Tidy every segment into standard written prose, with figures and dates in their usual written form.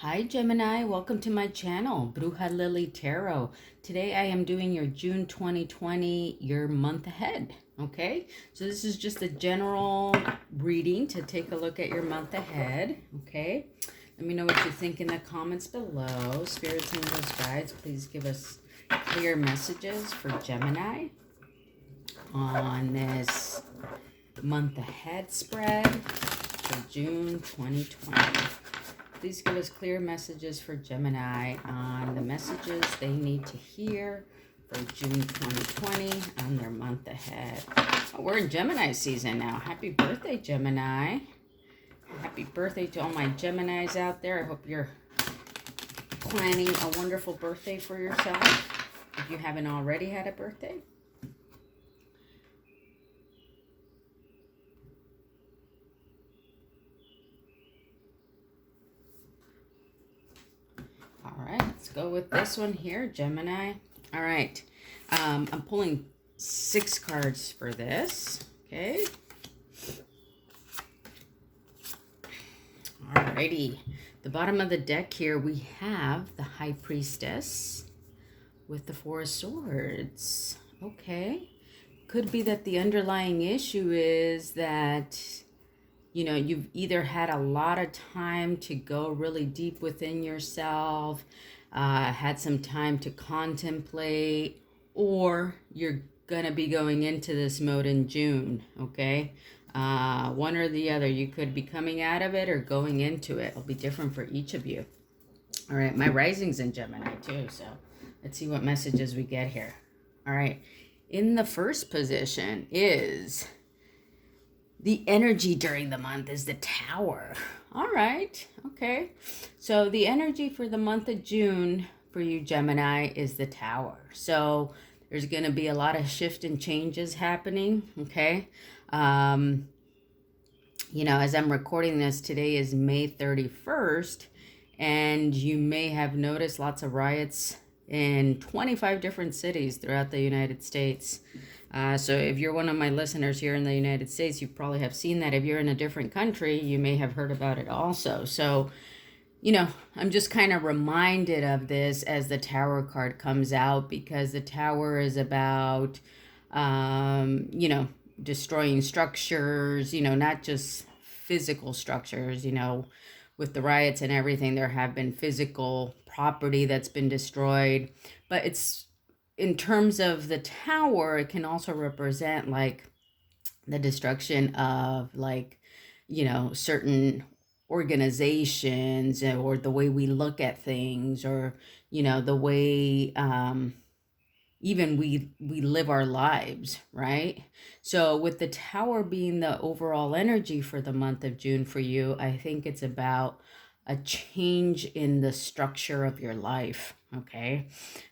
Hi Gemini, welcome to my channel, Bruja Lily Tarot. Today I am doing your June 2020, your month ahead, okay? So this is just a general reading to take a look at your month ahead, okay? Let me know what you think in the comments below. Spirits, angels, guides, please give us clear messages for Gemini on this month ahead spread for June 2020. Please give us clear messages for Gemini on the messages they need to hear for June 2020 on their month ahead. Oh, we're in Gemini season now. Happy birthday, Gemini. Happy birthday to all my Geminis out there. I hope you're planning a wonderful birthday for yourself if you haven't already had a birthday. All right, let's go with this one here, Gemini. All right, I'm pulling 6 cards for this, okay? Alrighty, the bottom of the deck here, we have the High Priestess with the 4 of Swords, okay? Could be that the underlying issue is that you've either had a lot of time to go really deep within yourself, had some time to contemplate, or you're going to be going into this mode in June, okay? One or the other. You could be coming out of it or going into it. It'll be different for each of you. All right, my rising's in Gemini too, so let's see what messages we get here. All right, in the first position is... the energy during the month is the Tower. All right. Okay. So the energy for the month of June for you, Gemini, is the Tower. So there's going to be a lot of shift and changes happening. Okay. As I'm recording this, today is May 31st, and you may have noticed lots of riots in 25 different cities throughout the United States. So if you're one of my listeners here in the United States, you probably have seen that. If you're in a different country, you may have heard about it also. So, I'm just kind of reminded of this as the Tower card comes out, because the Tower is about, destroying structures, not just physical structures, with the riots and everything. There have been physical property that's been destroyed, but it's, in terms of the Tower, it can also represent like the destruction of certain organizations, or the way we look at things, or, the way even we live our lives, right? So with the Tower being the overall energy for the month of June for you, I think it's about a change in the structure of your life, okay?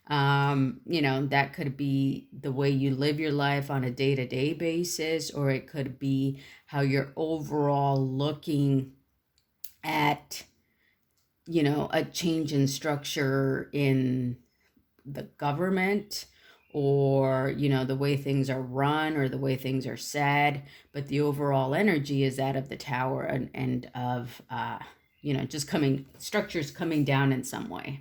That could be the way you live your life on a day-to-day basis, or it could be how you're overall looking at, a change in structure in the government, or, the way things are run, or the way things are said. But the overall energy is that of the Tower, and of, just structures coming down in some way.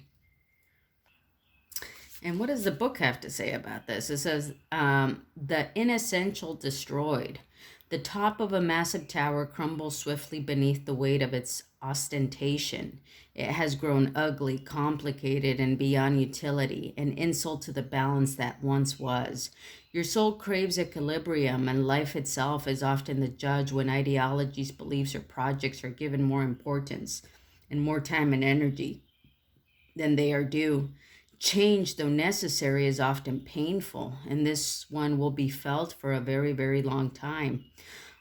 And what does the book have to say about this? It says, the inessential destroyed. The top of a massive tower crumbles swiftly beneath the weight of its ostentation. It has grown ugly, complicated, and beyond utility, an insult to the balance that once was. Your soul craves equilibrium, and life itself is often the judge when ideologies, beliefs, or projects are given more importance and more time and energy than they are due. Change, though necessary, is often painful, and this one will be felt for a very, very long time.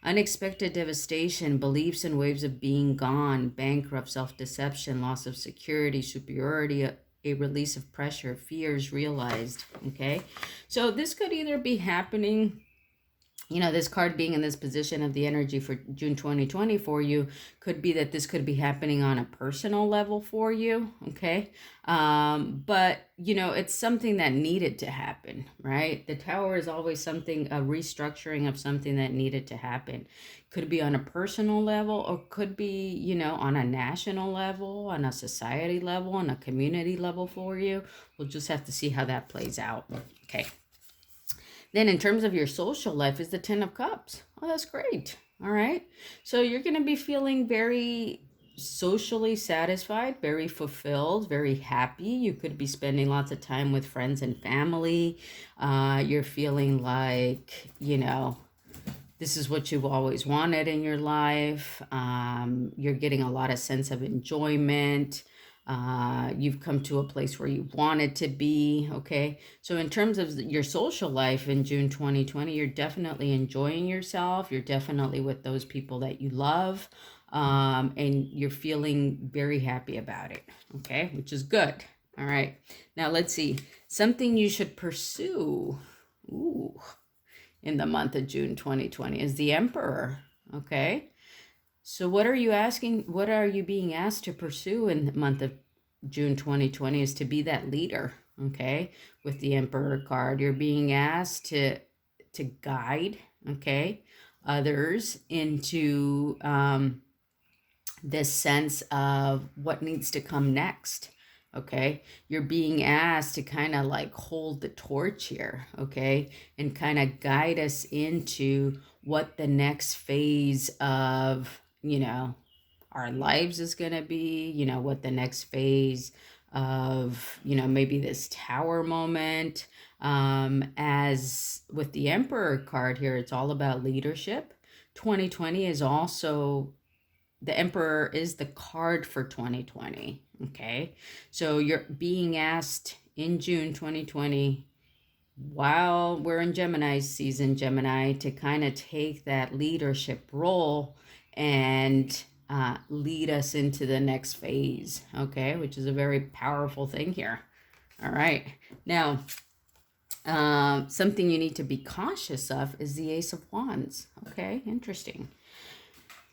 Unexpected devastation, beliefs and waves of being gone, bankrupt, self-deception, loss of security, superiority, a release of pressure, fears realized, okay? So this could either be happening This card being in this position of the energy for June 2020 for you could be that this could be happening on a personal level for you, okay? But, it's something that needed to happen, right? The Tower is always something, a restructuring of something that needed to happen. Could be on a personal level, or could be, on a national level, on a society level, on a community level for you. We'll just have to see how that plays out, okay? Then in terms of your social life is the Ten of Cups. Oh, that's great. All right. So you're going to be feeling very socially satisfied, very fulfilled, very happy. You could be spending lots of time with friends and family. You're feeling like, this is what you've always wanted in your life. You're getting a lot of sense of enjoyment. You've come to a place where you wanted to be, okay? So in terms of your social life in June 2020, you're definitely enjoying yourself. You're definitely with those people that you love, and you're feeling very happy about it, okay? Which is good. All right. Now let's see. Something you should pursue. Ooh. In the month of June 2020 is the Emperor, okay? So what are you being asked to pursue in the month of June 2020 is to be that leader, okay? With the Emperor card, you're being asked to guide, okay, others into this sense of what needs to come next. Okay, you're being asked to kind of like hold the torch here, okay, and kind of guide us into what the next phase of, our lives is going to be, what the next phase of, maybe this Tower moment. As with the Emperor card here, it's all about leadership. 2020 is also, the Emperor is the card for 2020. Okay. So you're being asked in June 2020, while we're in Gemini season, Gemini, to kind of take that leadership role and lead us into the next phase. Okay. Which is a very powerful thing here. All right. Now, something you need to be cautious of is the Ace of Wands. Okay. Interesting.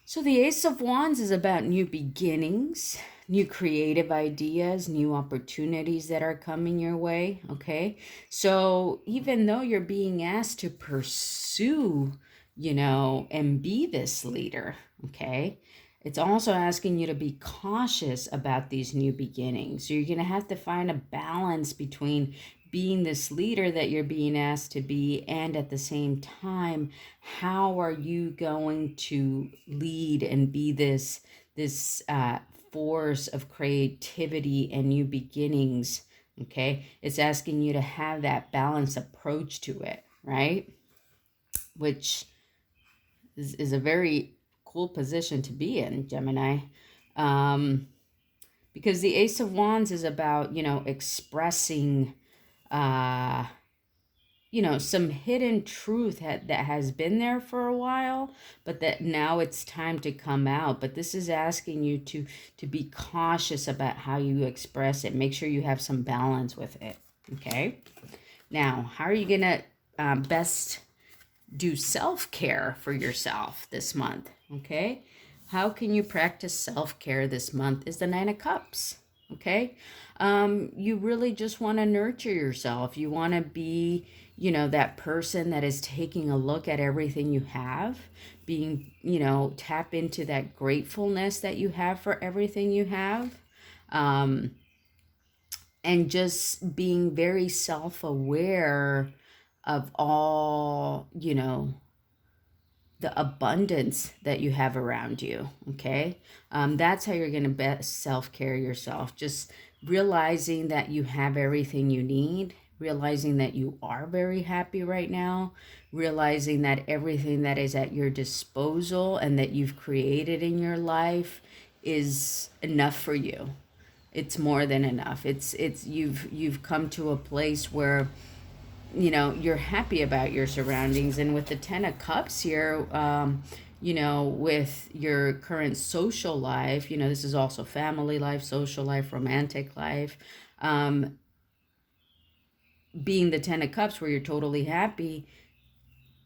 So the Ace of Wands is about new beginnings, new creative ideas, new opportunities that are coming your way, okay? So even though you're being asked to pursue, and be this leader, okay? It's also asking you to be cautious about these new beginnings. So you're going to have to find a balance between being this leader that you're being asked to be, and at the same time, how are you going to lead and be this force of creativity and new beginnings? Okay, it's asking you to have that balanced approach to it, right? Which is a very cool position to be in, Gemini. Because the Ace of Wands is about, expressing some hidden truth that has been there for a while, but that now it's time to come out. But this is asking you to be cautious about how you express it. Make sure you have some balance with it, okay? Now, how are you going to best do self-care for yourself this month, okay? How can you practice self-care this month is the Nine of Cups, okay? You really just want to nurture yourself. You want to be, that person that is taking a look at everything you have, being, tap into that gratefulness that you have for everything you have. And just being very self-aware of all, the abundance that you have around you, okay? That's how you're going to best self-care yourself. Just realizing that you have everything you need, realizing that you are very happy right now, realizing that everything that is at your disposal and that you've created in your life is enough for you. It's more than enough. It's you've come to a place where you're happy about your surroundings. And with the Ten of Cups here, with your current social life, this is also family life, social life, romantic life, being the Ten of Cups where you're totally happy,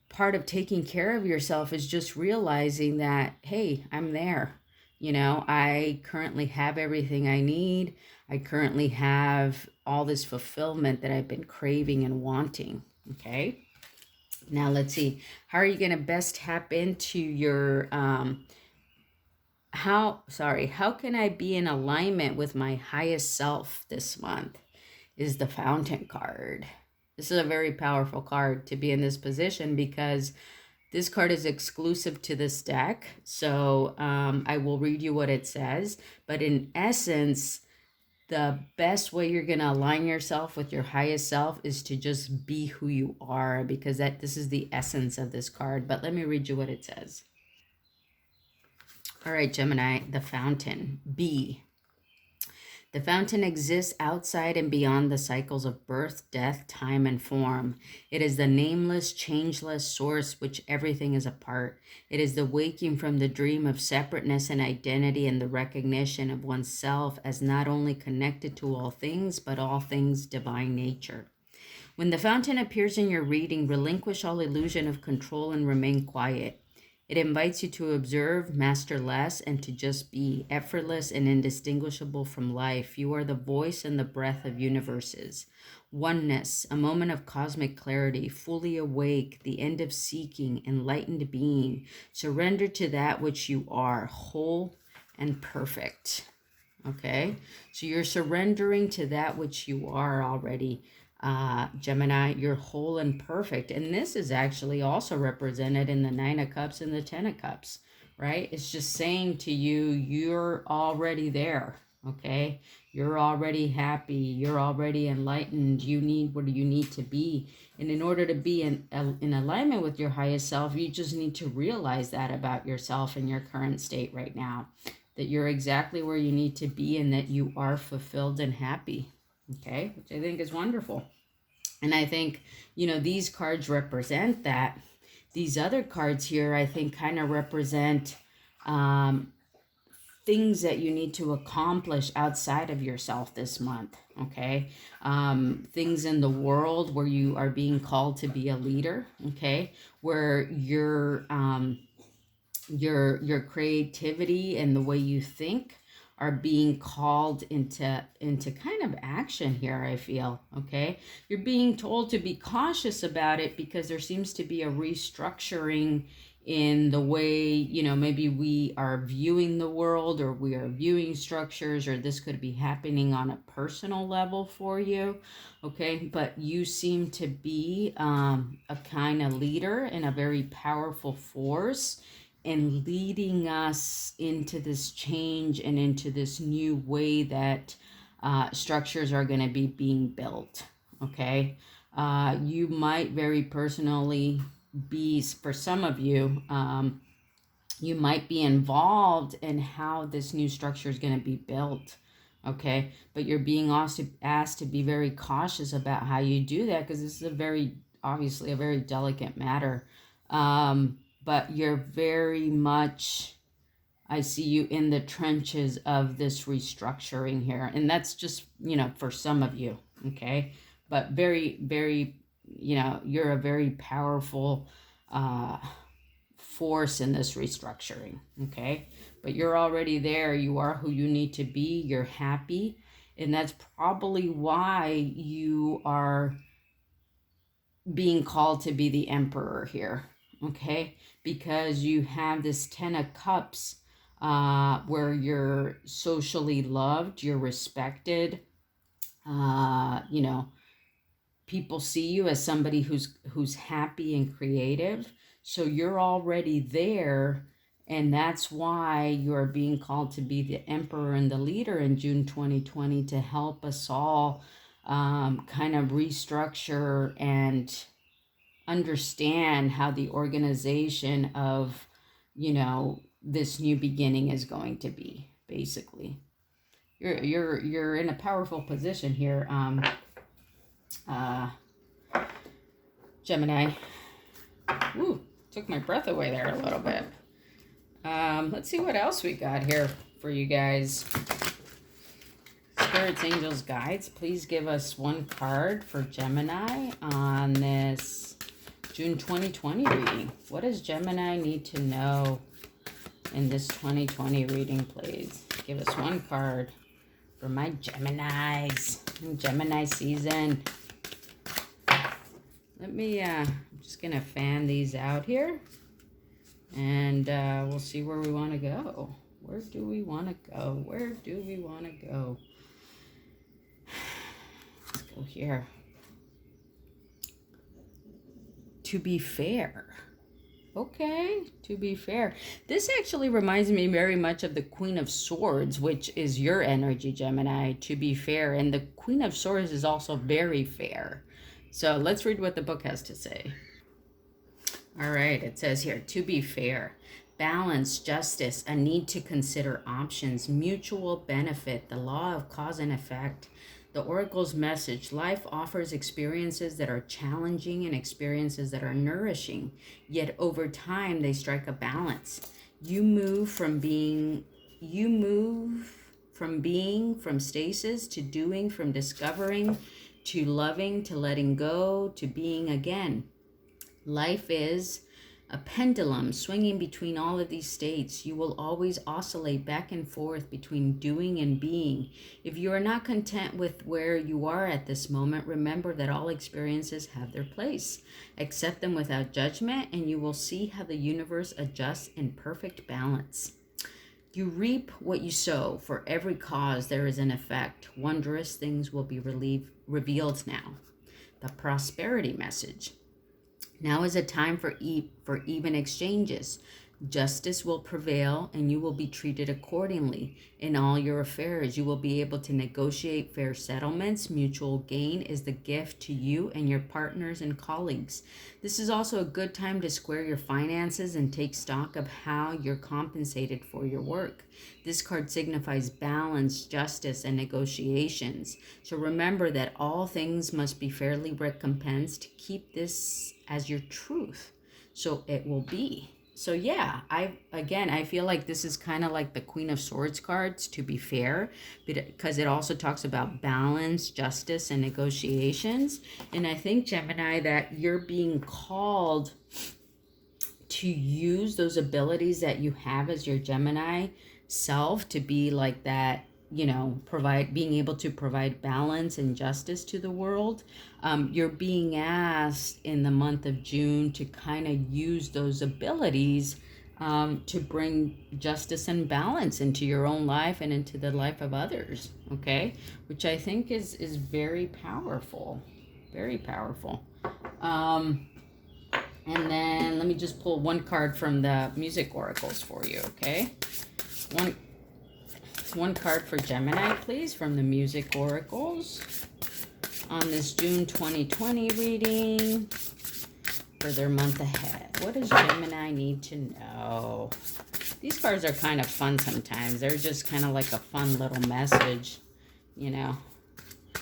part of taking care of yourself is just realizing that, hey, I'm there. You know, I currently have everything I need. I currently have all this fulfillment that I've been craving and wanting. Okay. Now let's see. How are you going to best tap into your, how can I be in alignment with my highest self this month? Is the Fountain card. This is a very powerful card to be in this position because this card is exclusive to this deck. So I will read you what it says. But in essence, the best way you're going to align yourself with your highest self is to just be who you are, because this is the essence of this card. But let me read you what it says. All right, Gemini, the Fountain. Be. The fountain exists outside and beyond the cycles of birth, death, time, and form. It is the nameless, changeless source which everything is a part. It is the waking from the dream of separateness and identity and the recognition of oneself as not only connected to all things, but all things divine nature. When the fountain appears in your reading, relinquish all illusion of control and remain quiet. It invites you to observe, master less, and to just be effortless and indistinguishable from life. You are the voice and the breath of universes. Oneness, a moment of cosmic clarity, fully awake, the end of seeking, enlightened being. Surrender to that which you are, whole and perfect. Okay? So you're surrendering to that which you are already. Gemini, you're whole and perfect. And this is actually also represented in the Nine of Cups and the Ten of Cups, right? It's just saying to you, you're already there, okay? You're already happy. You're already enlightened. You need what you need to be. And in order to be in alignment with your highest self, you just need to realize that about yourself in your current state right now, that you're exactly where you need to be and that you are fulfilled and happy, okay? Which I think is wonderful. And I think, you know, these cards represent that. These other cards here, I think, kind of represent things that you need to accomplish outside of yourself this month, okay? Things in the world where you are being called to be a leader, okay? Where your creativity and the way you think are being called into kind of action here, I feel, okay? You're being told to be cautious about it because there seems to be a restructuring in the way, you know, maybe we are viewing the world, or we are viewing structures, or this could be happening on a personal level for you, okay? But you seem to be a kind of leader and a very powerful force, and leading us into this change and into this new way that structures are going to be being built, okay? You might very personally be, for some of you, you might be involved in how this new structure is going to be built, okay? But you're being also asked to be very cautious about how you do that, because this is obviously a very delicate matter. But you're very much, I see you in the trenches of this restructuring here. And that's just, you know, for some of you, okay? But very, very, you know, you're a very powerful force in this restructuring, okay? But you're already there. You are who you need to be. You're happy. And that's probably why you are being called to be the emperor here, okay? Because you have this Ten of Cups where you're socially loved, you're respected, you know, people see you as somebody who's happy and creative. So you're already there, and that's why you're being called to be the emperor and the leader in June 2020, to help us all kind of restructure and understand how the organization of, you know, this new beginning is going to be. Basically, you're in a powerful position here, Gemini. Ooh, took my breath away there a little bit. Let's see what else we got here for you guys. Spirits, angels, guides, please give us one card for Gemini on this June 2020 reading. What does Gemini need to know in this 2020 reading, please? Give us one card for my Geminis. Gemini season. I'm just going to fan these out here. And we'll see where we want to go. Where do we want to go? Where do we want to go? Let's go here. To be fair. Okay, to be fair. This actually reminds me very much of the Queen of Swords, which is your energy, Gemini, to be fair. And the Queen of Swords is also very fair. So let's read what the book has to say. All right, it says here, to be fair, balance, justice, a need to consider options, mutual benefit, the law of cause and effect. The Oracle's message: life offers experiences that are challenging and experiences that are nourishing, yet over time they strike a balance. You move from stasis to doing, from discovering to loving, to letting go, to being again. Life is a pendulum swinging between all of these states. You will always oscillate back and forth between doing and being. If you are not content with where you are at this moment, remember that all experiences have their place. Accept them without judgment, and you will see how the universe adjusts in perfect balance. You reap what you sow. For every cause there is an effect. Wondrous things will be revealed now. The prosperity message. Now is a time for even exchanges. Justice will prevail, and you will be treated accordingly. In all your affairs, you will be able to negotiate fair settlements. Mutual gain is the gift to you and your partners and colleagues. This is also a good time to square your finances and take stock of how you're compensated for your work. This card signifies balance, justice, and negotiations. So remember that all things must be fairly recompensed. Keep this as your truth, so it will be. So yeah, I feel like this is kind of like the Queen of Swords cards, to be fair, because it also talks about balance, justice, and negotiations. And I think, Gemini, that you're being called to use those abilities that you have as your Gemini self to be like that, being able to provide balance and justice to the world. You're being asked in the month of June to kind of use those abilities to bring justice and balance into your own life and into the life of others, okay? Which I think is very powerful, very powerful. And then let me just pull one card from the music oracles for you, okay? One card for Gemini, please, from the music oracles on this June 2020 reading for their month ahead. What does Gemini need to know? These cards are kind of fun sometimes. They're just kind of like a fun little message,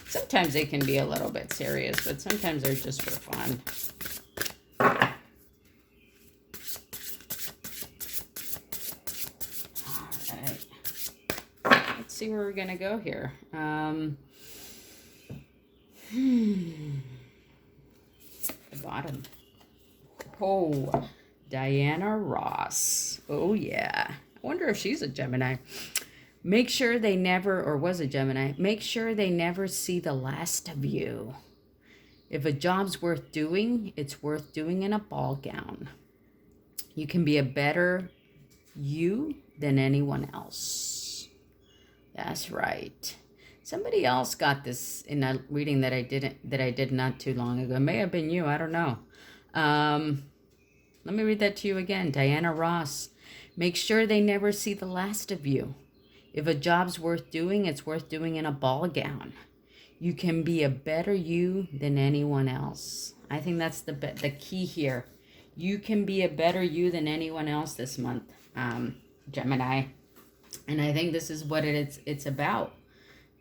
Sometimes they can be a little bit serious, but sometimes they're just for fun. See where we're gonna go here. The bottom. Oh, Diana Ross. Oh yeah. I wonder if she's a Gemini. Make sure they never, or was a Gemini, make sure they never see the last of you. If a job's worth doing, it's worth doing in a ball gown. You can be a better you than anyone else. That's right. Somebody else got this in a reading that I did not too long ago. It may have been you. I don't know. Let me read that to you again. Diana Ross. Make sure they never see the last of you. If a job's worth doing, it's worth doing in a ball gown. You can be a better you than anyone else. I think that's the key here. You can be a better you than anyone else this month, Gemini. And I think this is what it's about.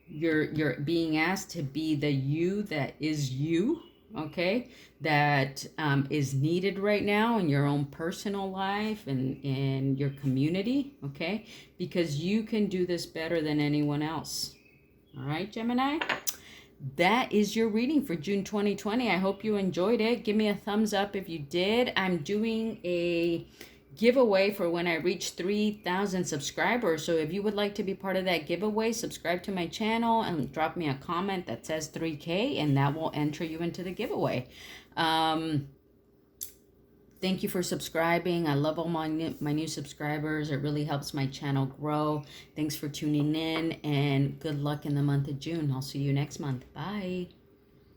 You're being asked to be the you that is you, okay? That is needed right now in your own personal life and in your community, okay? Because you can do this better than anyone else. All right, Gemini? that is your reading for June 2020. I hope you enjoyed it. Give me a thumbs up if you did. I'm doing a giveaway for when I reach 3,000 subscribers. So if you would like to be part of that giveaway, subscribe to my channel and drop me a comment that says 3K, and that will enter you into the giveaway. Thank you for subscribing. I love all my new subscribers. It really helps my channel grow. Thanks for tuning in, and good luck in the month of June. I'll see you next month. Bye.